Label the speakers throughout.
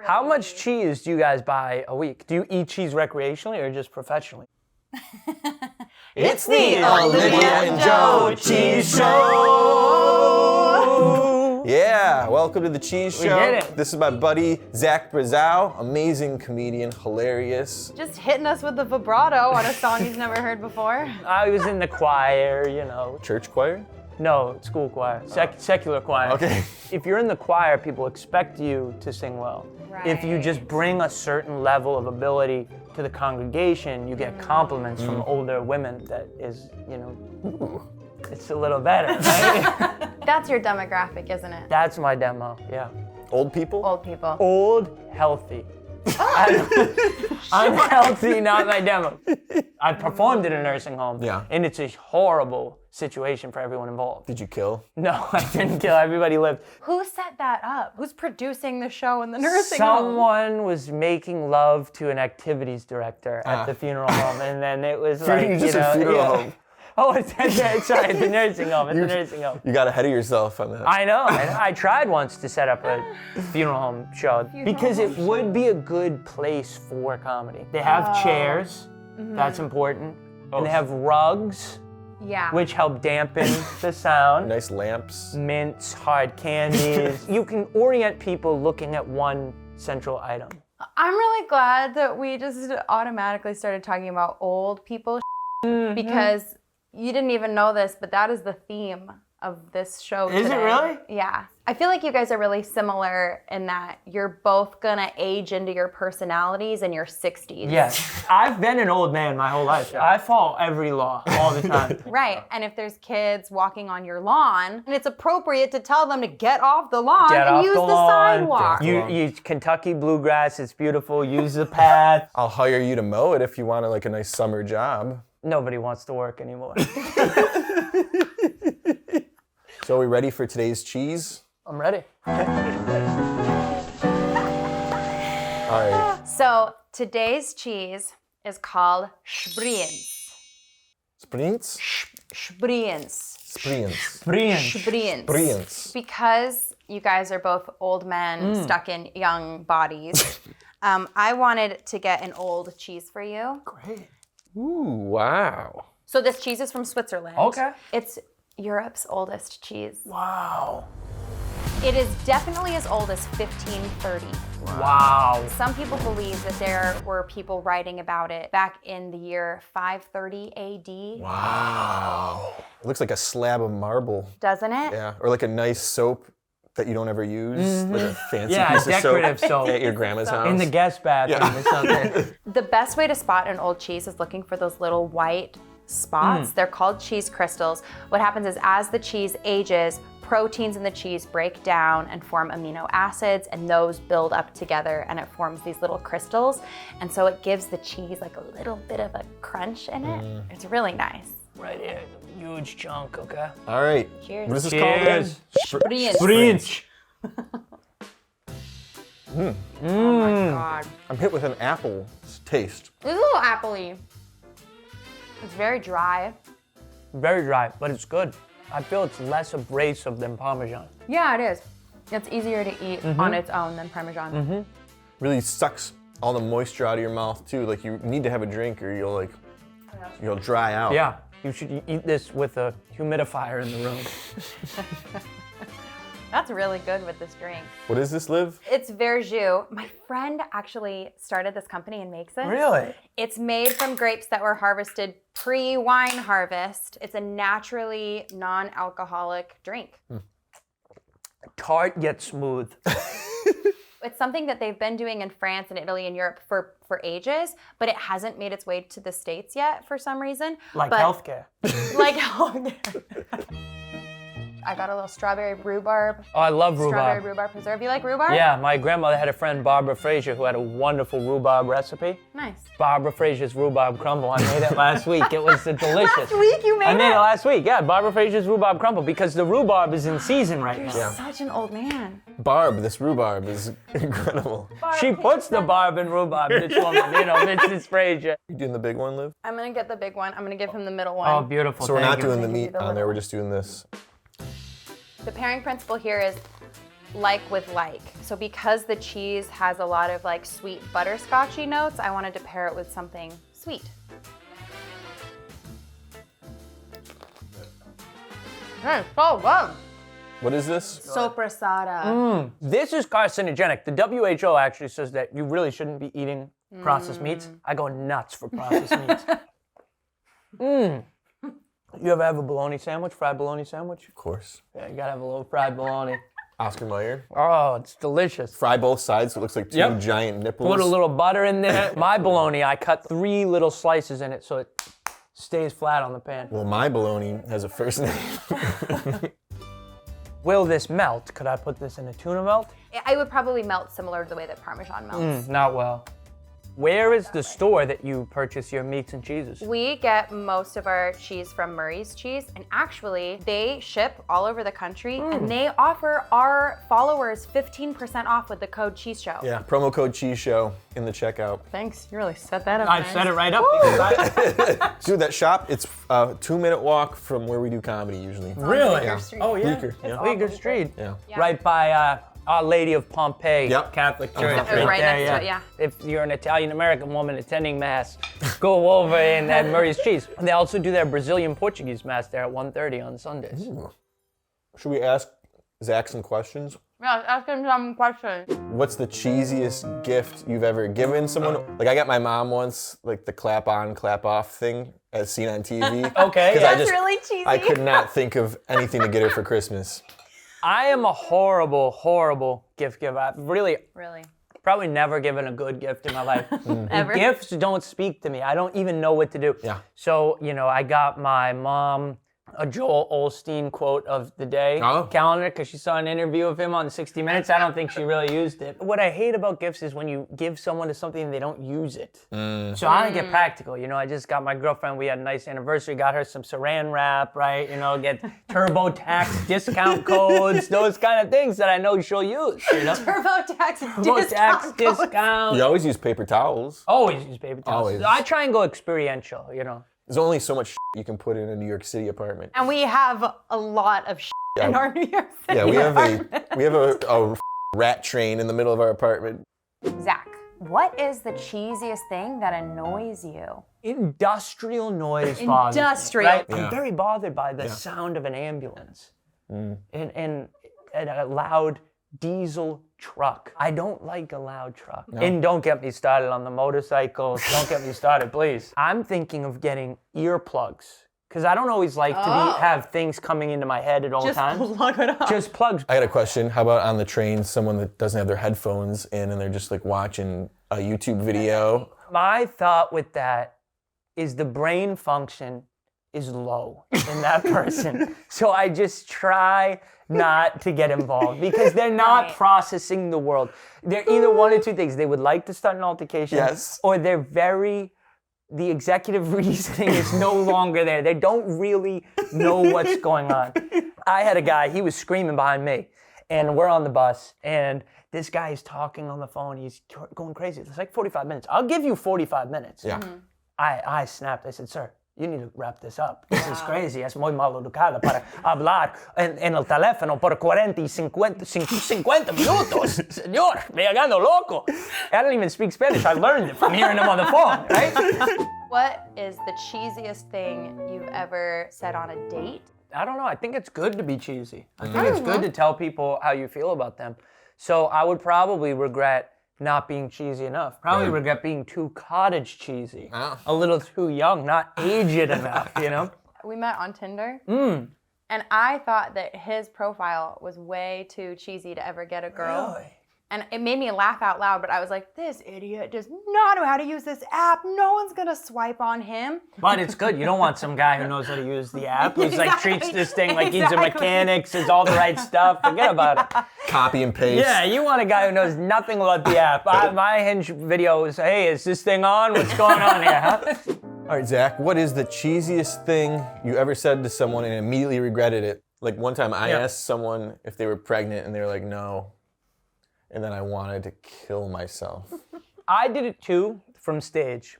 Speaker 1: How much cheese do you guys buy a week? Do you eat cheese recreationally or just professionally?
Speaker 2: It's the Olivia and Joe Cheese Show! Yeah, welcome to the Cheese Show.
Speaker 1: We did it.
Speaker 2: This is my buddy, Zach Brazão, amazing comedian, hilarious.
Speaker 3: Just hitting us with the vibrato on a song he's never heard before.
Speaker 1: I was in the choir, you know.
Speaker 2: Church choir?
Speaker 1: No, school choir, secular choir.
Speaker 2: Okay.
Speaker 1: If you're in the choir, people expect you to sing well.
Speaker 3: Right.
Speaker 1: If you just bring a certain level of ability to the congregation, you get compliments from older women that is, you know, it's a little better, right?
Speaker 3: That's your demographic, isn't it?
Speaker 1: That's my demo, yeah.
Speaker 2: Old people?
Speaker 3: Old people.
Speaker 1: Old, healthy. I'm healthy, not my demo. I performed in a nursing home, and it's a horrible situation for everyone involved.
Speaker 2: Did you kill?
Speaker 1: No, I didn't kill. Everybody lived.
Speaker 3: Who set that up? Who's producing the show in the nursing home?
Speaker 1: Someone was making love to an activities director at the funeral home, and then it was like,
Speaker 2: you just a funeral home.
Speaker 1: Oh, sorry, the nursing home. It's the nursing home.
Speaker 2: You got ahead of yourself on that.
Speaker 1: I know. I tried once to set up a funeral home show because it would be a good place for comedy. They have chairs. That's important. And they have rugs.
Speaker 3: Yeah.
Speaker 1: Which help dampen the sound.
Speaker 2: Nice lamps.
Speaker 1: Mints, hard candies. You can orient people looking at one central item.
Speaker 3: I'm really glad that we just automatically started talking about old people because you didn't even know this, but that is the theme of this show today.
Speaker 1: Is it really?
Speaker 3: Yeah. I feel like you guys are really similar in that you're both gonna age into your personalities in your 60s.
Speaker 1: Yes. I've been an old man my whole life. I follow every law all the time.
Speaker 3: Right. And if there's kids walking on your lawn, and it's appropriate to tell them to get off the lawn and use the sidewalk.
Speaker 1: You Kentucky bluegrass, it's beautiful. Use the path.
Speaker 2: I'll hire you to mow it if you want a nice summer job.
Speaker 1: Nobody wants to work anymore.
Speaker 2: So are we ready for today's cheese?
Speaker 1: I'm ready.
Speaker 2: All right.
Speaker 3: So today's cheese is called Sbrinz.
Speaker 2: Sbrinz?
Speaker 3: Sbrinz.
Speaker 2: Sbrinz.
Speaker 3: Because you guys are both old men stuck in young bodies, I wanted to get an old cheese for you.
Speaker 1: Great.
Speaker 2: Ooh, wow.
Speaker 3: So this cheese is from Switzerland.
Speaker 1: Okay.
Speaker 3: It's Europe's oldest cheese.
Speaker 1: Wow.
Speaker 3: It is definitely as old as 1530.
Speaker 1: Wow.
Speaker 3: Some people believe that there were people writing about it back in the year 530 AD.
Speaker 2: Wow. It looks like a slab of marble.
Speaker 3: Doesn't it?
Speaker 2: Yeah, or like a nice soap that you don't ever use, like a fancy piece of
Speaker 1: decorative soap
Speaker 2: at your grandma's house.
Speaker 1: in the guest bathroom or something.
Speaker 3: The best way to spot an old cheese is looking for those little white spots. They're called cheese crystals. What happens is as the cheese ages, proteins in the cheese break down and form amino acids, and those build up together and it forms these little crystals. And so it gives the cheese like a little bit of a crunch in it. It's really nice.
Speaker 1: Right here, huge chunk, okay?
Speaker 2: All right.
Speaker 3: Cheers.
Speaker 2: What is this called again?
Speaker 3: Sbrinz. Oh my God.
Speaker 2: I'm hit with an apple taste.
Speaker 3: It's a little appley. It's very dry.
Speaker 1: Very dry, but it's good. I feel it's less abrasive than Parmesan.
Speaker 3: Yeah, it is. It's easier to eat on its own than Parmesan.
Speaker 2: Really sucks all the moisture out of your mouth too. Like you need to have a drink or you'll dry out.
Speaker 1: Yeah, you should eat this with a humidifier in the room.
Speaker 3: That's really good with this drink.
Speaker 2: What is this, Liv?
Speaker 3: It's verjus. My friend actually started this company and makes it.
Speaker 1: Really?
Speaker 3: It's made from grapes that were harvested pre-wine harvest. It's a naturally non-alcoholic drink.
Speaker 1: Tart yet smooth.
Speaker 3: It's something that they've been doing in France and Italy and Europe for ages, but it hasn't made its way to the States yet for some reason.
Speaker 1: Like healthcare.
Speaker 3: Like healthcare. I got a little strawberry rhubarb.
Speaker 1: Oh, I love rhubarb.
Speaker 3: Strawberry rhubarb preserve. You like rhubarb?
Speaker 1: Yeah, my grandmother had a friend, Barbara Fraser, who had a wonderful rhubarb recipe.
Speaker 3: Nice.
Speaker 1: Barbara Fraser's rhubarb crumble. I made it last week. It was delicious.
Speaker 3: Last week you made it?
Speaker 1: I made it last week, yeah. Barbara Fraser's rhubarb crumble because the rhubarb is in season right now.
Speaker 3: You're such an old man.
Speaker 2: Barb, this rhubarb is incredible.
Speaker 1: She puts the barb in rhubarb, this woman, Mrs. Fraser.
Speaker 2: You doing the big one, Liv?
Speaker 3: I'm gonna get the big one. I'm gonna give him the middle one.
Speaker 1: Oh, beautiful.
Speaker 2: So we're not
Speaker 1: Thank you.
Speaker 2: doing the meat on there, we're just doing this.
Speaker 3: The pairing principle here is like with like. So because the cheese has a lot of like sweet butterscotchy notes, I wanted to pair it with something sweet. It's so good.
Speaker 2: What is this?
Speaker 3: Sopressata.
Speaker 1: This is carcinogenic. The WHO actually says that you really shouldn't be eating processed meats. I go nuts for processed meats. You ever have a bologna sandwich, fried bologna sandwich?
Speaker 2: Of course.
Speaker 1: Yeah, you gotta have a little fried bologna.
Speaker 2: Oscar Mayer.
Speaker 1: Oh, it's delicious.
Speaker 2: Fry both sides so it looks like two giant nipples.
Speaker 1: Put a little butter in there. My bologna, I cut 3 little slices in it so it stays flat on the pan.
Speaker 2: Well, my bologna has a first name.
Speaker 1: Will this melt? Could I put this in a tuna melt?
Speaker 3: I would probably melt similar to the way that Parmesan melts.
Speaker 1: Not well. Where is the store that you purchase your meats and cheeses?
Speaker 3: We get most of our cheese from Murray's Cheese, and actually they ship all over the country, and they offer our followers 15% off with the code Cheese Show.
Speaker 2: Yeah, promo code Cheese Show in the checkout.
Speaker 3: Thanks, you really set that up.
Speaker 1: I set it right up because
Speaker 2: Dude, that shop, it's a 2-minute walk from where we do comedy usually.
Speaker 1: Really?
Speaker 2: Yeah.
Speaker 1: Oh yeah.
Speaker 2: Bleecker, yeah.
Speaker 1: Bleecker Street.
Speaker 2: Yeah.
Speaker 1: Right by Our Lady of Pompeii
Speaker 2: Yep.
Speaker 1: Catholic Church.
Speaker 3: Right
Speaker 1: there,
Speaker 3: next to it, yeah.
Speaker 1: If you're an Italian-American woman attending Mass, go over and have Murray's Cheese. And they also do their Brazilian-Portuguese Mass there at 1:30 on Sundays.
Speaker 2: Ooh. Should we ask Zach some questions?
Speaker 3: Yeah, ask him some questions.
Speaker 2: What's the cheesiest gift you've ever given someone? Like I got my mom once, like the clap on, clap off thing as seen on TV.
Speaker 1: Okay.
Speaker 2: 'Cause
Speaker 3: That's really cheesy.
Speaker 2: I could not think of anything to get her for Christmas.
Speaker 1: I am a horrible, horrible gift giver. I've really probably never given a good gift in my life.
Speaker 3: Ever?
Speaker 1: Gifts don't speak to me. I don't even know what to do.
Speaker 2: Yeah.
Speaker 1: So, I got my mom a Joel Osteen quote of the day calendar because she saw an interview of him on 60 Minutes. I don't think she really used it. What I hate about gifts is when you give someone something and they don't use it. So I get practical. I just got my girlfriend, we had a nice anniversary, got her some saran wrap, right? Get TurboTax discount codes, those kind of things that I know she'll use.
Speaker 3: TurboTax
Speaker 1: discount.
Speaker 2: You always use paper towels.
Speaker 1: Always use paper towels.
Speaker 2: Always.
Speaker 1: I try and go experiential,
Speaker 2: There's only so much you can put in a New York City apartment.
Speaker 3: And we have a lot of in our New York City
Speaker 2: Yeah, we have
Speaker 3: apartment.
Speaker 2: a rat train in the middle of our apartment.
Speaker 3: Zach, what is the cheesiest thing that annoys you?
Speaker 1: Industrial noise bothers me,
Speaker 3: Industrial.
Speaker 1: right?
Speaker 2: Yeah.
Speaker 1: I'm very bothered by the sound of an ambulance and a loud diesel truck. I don't like a loud truck. No. And don't get me started on the motorcycles. Don't get me started, please. I'm thinking of getting earplugs because I don't always like to have things coming into my head at all times.
Speaker 3: Just plug it up.
Speaker 1: Just plugs.
Speaker 2: I got a question. How about on the train, someone that doesn't have their headphones in and they're just like watching a YouTube video?
Speaker 1: My thought with that is the brain function is low in that person. So I just try not to get involved because they're not processing the world. They're either one or two things. They would like to start an altercation, or the executive reasoning is no longer there. They don't really know what's going on. I had a guy, he was screaming behind me, and we're on the bus, and this guy is talking on the phone. He's going crazy. It's like 45 minutes. I'll give you 45 minutes.
Speaker 2: Yeah.
Speaker 1: I snapped. I said, sir, you need to wrap this up. This is crazy. Es muy mal educado para hablar en el teléfono por 40 y 50 minutos. Señor, me hago loco. I don't even speak Spanish. I learned it from hearing him on the phone, right?
Speaker 3: What is the cheesiest thing you've ever said on a date?
Speaker 1: I don't know. I think it's good to be cheesy. I think it's good to tell people how you feel about them. So I would probably regret not being cheesy enough. Probably regret being too cottage cheesy. A little too young, not aged enough,
Speaker 3: We met on Tinder. And I thought that his profile was way too cheesy to ever get a girl.
Speaker 1: Really?
Speaker 3: And it made me laugh out loud, but I was like, this idiot does not know how to use this app. No one's gonna swipe on him.
Speaker 1: But it's good. You don't want some guy who knows how to use the app, who's like treats this thing like he's a mechanic, says all the right stuff. Forget about it.
Speaker 2: Copy and paste.
Speaker 1: Yeah, you want a guy who knows nothing about the app. My Hinge video is, hey, is this thing on? What's going on here, huh?
Speaker 2: All right, Zach, what is the cheesiest thing you ever said to someone and immediately regretted it? Like one time I asked someone if they were pregnant and they were like, no. And then I wanted to kill myself.
Speaker 1: I did it too from stage.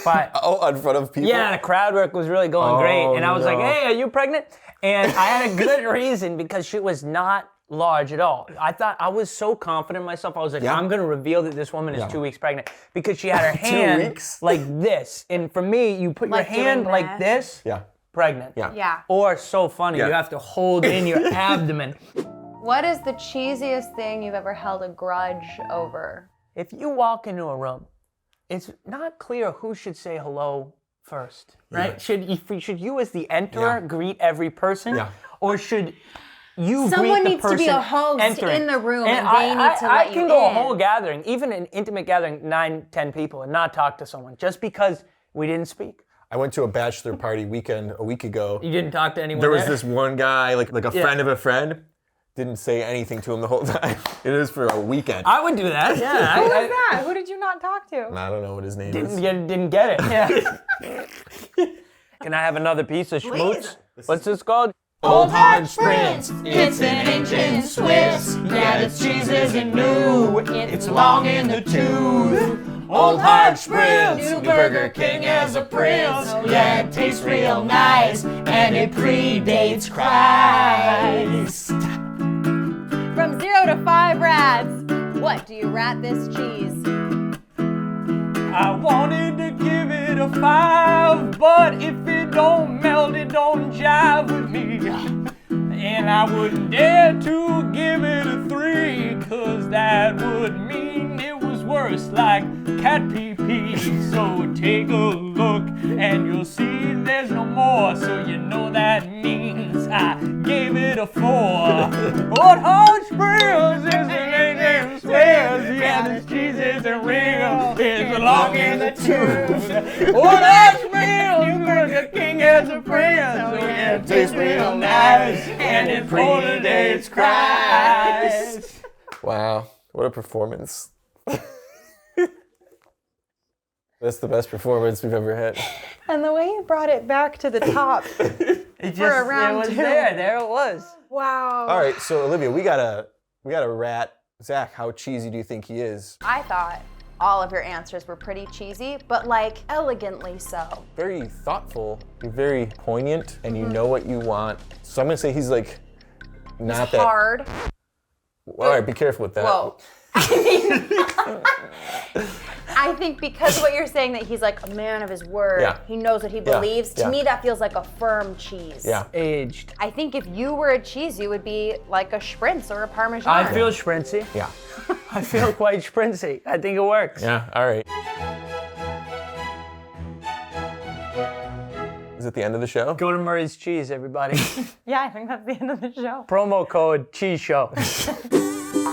Speaker 1: But
Speaker 2: in front of people?
Speaker 1: yeah, the crowd work was really going great. And I was like, hey, are you pregnant? And I had a good reason because she was not large at all. I was so confident in myself. I was like, I'm gonna reveal that this woman is 2 weeks pregnant because she had her hand like this. And for me, you put your hand like this, pregnant.
Speaker 3: Yeah.
Speaker 1: Or so funny, you have to hold in your abdomen.
Speaker 3: What is the cheesiest thing you've ever held a grudge over?
Speaker 1: If you walk into a room, it's not clear who should say hello first, right? Should you as the enterer greet every person? Or should you
Speaker 3: Someone
Speaker 1: greet the
Speaker 3: needs to be
Speaker 1: person
Speaker 3: a host
Speaker 1: entering?
Speaker 3: in the room
Speaker 1: And
Speaker 3: and they need to let
Speaker 1: I
Speaker 3: you
Speaker 1: can go a
Speaker 3: in.
Speaker 1: whole gathering, even an intimate gathering, 9, 10 people, and not talk to someone just because we didn't speak.
Speaker 2: I went to a bachelor party weekend a week ago.
Speaker 1: You didn't talk to anyone
Speaker 2: There was this one guy, like a friend of a friend, didn't say anything to him the whole time. It was for a weekend.
Speaker 1: I would do that, yeah.
Speaker 3: Who was that? Who did you not talk to?
Speaker 2: I don't know what his name is.
Speaker 1: Didn't get it, yeah. Can I have another piece of schmooze? What's this called?
Speaker 4: Old Hard Sbrinz, it's an ancient Swiss. Yeah, its cheese isn't new, it's long in the tooth. Old Hard Sbrinz, new Burger King as a prince. Yeah, it tastes real nice, and it predates Christ.
Speaker 3: From 0 to 5 rats, what do you rat this cheese?
Speaker 1: I wanted to give it a 5, but if it don't melt, it don't jive with me. And I wouldn't dare to give it a 3, cause that would mean it was worse like cat pee-pee. So take a look and you'll see there's no more, so you know that means I gave it a 4. Old Hard Sbrinz is an ancient Swiss. Yeah, this cheese isn't real, it's long in the tooth. Old Hard Sbrinz, you Burger King as a prince. So yeah, it tastes real nice, and it predates Christ.
Speaker 2: Wow, what a performance. That's the best performance we've ever had.
Speaker 3: And the way you brought it back to the top
Speaker 1: It
Speaker 3: for a round
Speaker 1: it was
Speaker 3: 2.
Speaker 1: there it was.
Speaker 3: Wow.
Speaker 2: All right, so Olivia, we gotta rat Zach. How cheesy do you think he is?
Speaker 3: I thought all of your answers were pretty cheesy, but like elegantly so.
Speaker 2: Very thoughtful. You're very poignant, and you know what you want. So I'm gonna say he's like not that
Speaker 3: Hard.
Speaker 2: All right, be careful with that.
Speaker 3: Whoa. I think because of what you're saying that he's like a man of his word, he knows what he believes, to me that feels like a firm cheese.
Speaker 2: Yeah.
Speaker 1: Aged.
Speaker 3: I think if you were a cheese, you would be like a Sbrinz or a Parmesan.
Speaker 1: I feel Sprinzy.
Speaker 2: Yeah.
Speaker 1: I feel quite Sprinzy. I think it works.
Speaker 2: Yeah, all right. Is it the end of the show?
Speaker 1: Go to Murray's Cheese, everybody.
Speaker 3: Yeah, I think that's the end of the show.
Speaker 1: Promo code Cheese Show.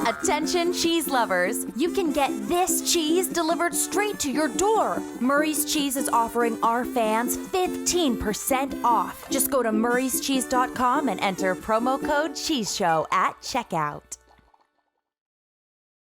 Speaker 5: Attention cheese lovers, you can get this cheese delivered straight to your door. Murray's Cheese is offering our fans 15% off. Just go to murrayscheese.com and enter promo code CHEESESHOW at checkout.